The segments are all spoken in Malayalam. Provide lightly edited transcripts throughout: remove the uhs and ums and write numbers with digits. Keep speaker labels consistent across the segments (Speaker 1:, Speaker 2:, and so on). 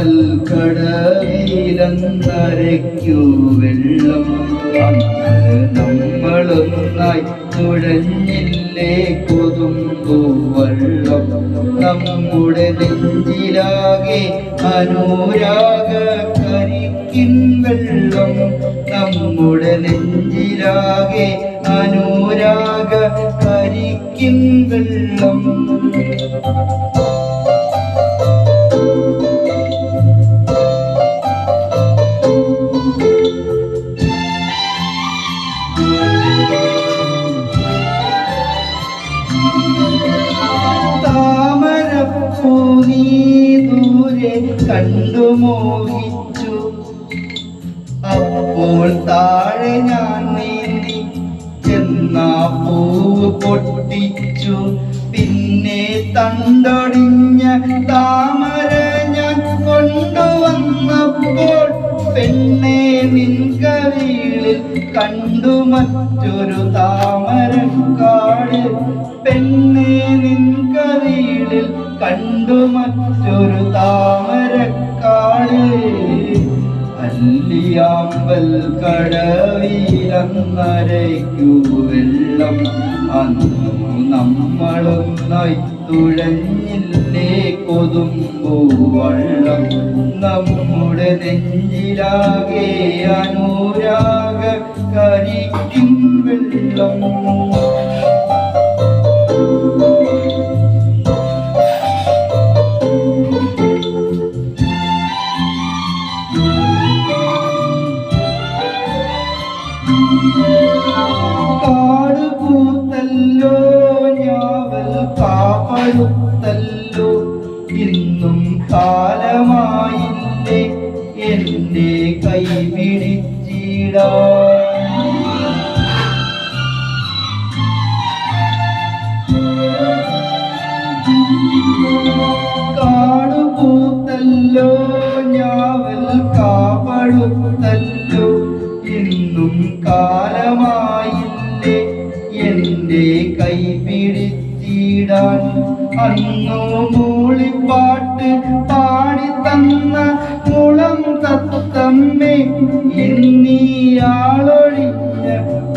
Speaker 1: നെഞ്ചിലാകെയാമ്പൽ കടവിലന്നരയ്ക്കു വെള്ളം അന്ന് നമ്മളൊന്നായി തുഴഞ്ഞില്ലേ കൊതുമ്പു വള്ളം നമ്മുടെ നെഞ്ചിലാകെ അനുരാഗ കരിക്കിൻ വെള്ളം നമ്മുടെ നെഞ്ചിലാകെ അനുരാഗ കരിക്കിൻ വെള്ളം താമരപ്പൂ നീ ദൂരെ കണ്ടു മോഹിച്ചു അപ്പോൾ താഴെ ഞാൻ നീന്തി ചെന്നാ പൂവ് പൊട്ടിച്ചു പിന്നെ തണ്ടൊടിഞ്ഞ താമര ഞാൻ കൊണ്ടുവന്നപ്പോൾ പെണ്ണെ നിൻ കവിളിൽ കണ്ടു മറ്റൊരു താമരക്കാട് പെണ്ണെ നിൻ കവിളിൽ കണ്ടു മറ്റൊരു താമരക്കാട് അല്ലിയാമ്പൽ കടവിലന്നരയ്ക്കു വെള്ളം അന്നു നമ്മളൊന്നായി തുഴഞ്ഞില്ലേ കൊതുമ്പു വള്ളം നമ്മുടെ നെഞ്ചിലാകെ അനുരാഗ കരിക്കിൻ വെള്ളം കാട് പൂത്തല്ലോ ഞാവൽ കാപ്പഴുത്തല്ലോ ഇന്നും കാലമായില്ലേ എന്റെ കൈ പിടിച്ചിടാൻ കാട് പൂത്തല്ലോ ഞാവൽ കാപ്പഴുത്തല്ലോ ഇന്നും കാലമായില്ലേ എന്റെ കൈ പിടിച്ചിടാൻ അന്നു മൂളിപ്പാട്ട് പാടിത്തന്ന മുളം തത്തമ്മേ ഇന്നീയാളൊഴിഞ്ഞ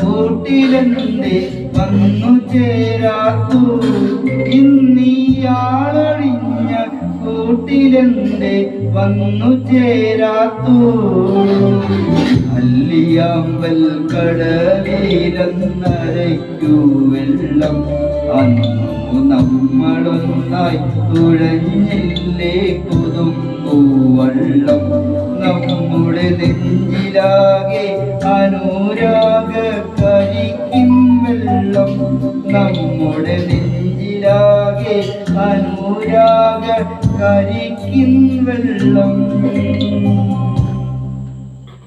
Speaker 1: കൂട്ടിലെന്തേ വന്നു ചേരാത്തു ഇന്നീയാളൊഴിഞ്ഞ കൂട്ടിലെന്തേ വന്നു ചേരാത്തു അല്ലിയാമ്പൽ കടവിലന്നരയ്ക്കു വെള്ളം അന്നു നമ്മളൊന്നായി തുഴഞ്ഞില്ലേ കൊതുമ്പു വള്ളം നമ്മുടെ നെഞ്ചിലാകെ അനുരാഗ കരിക്കിൻ വെള്ളം നമ്മുടെ നെഞ്ചിലാകെ അനുരാഗ കരിക്കിൻ വെള്ളം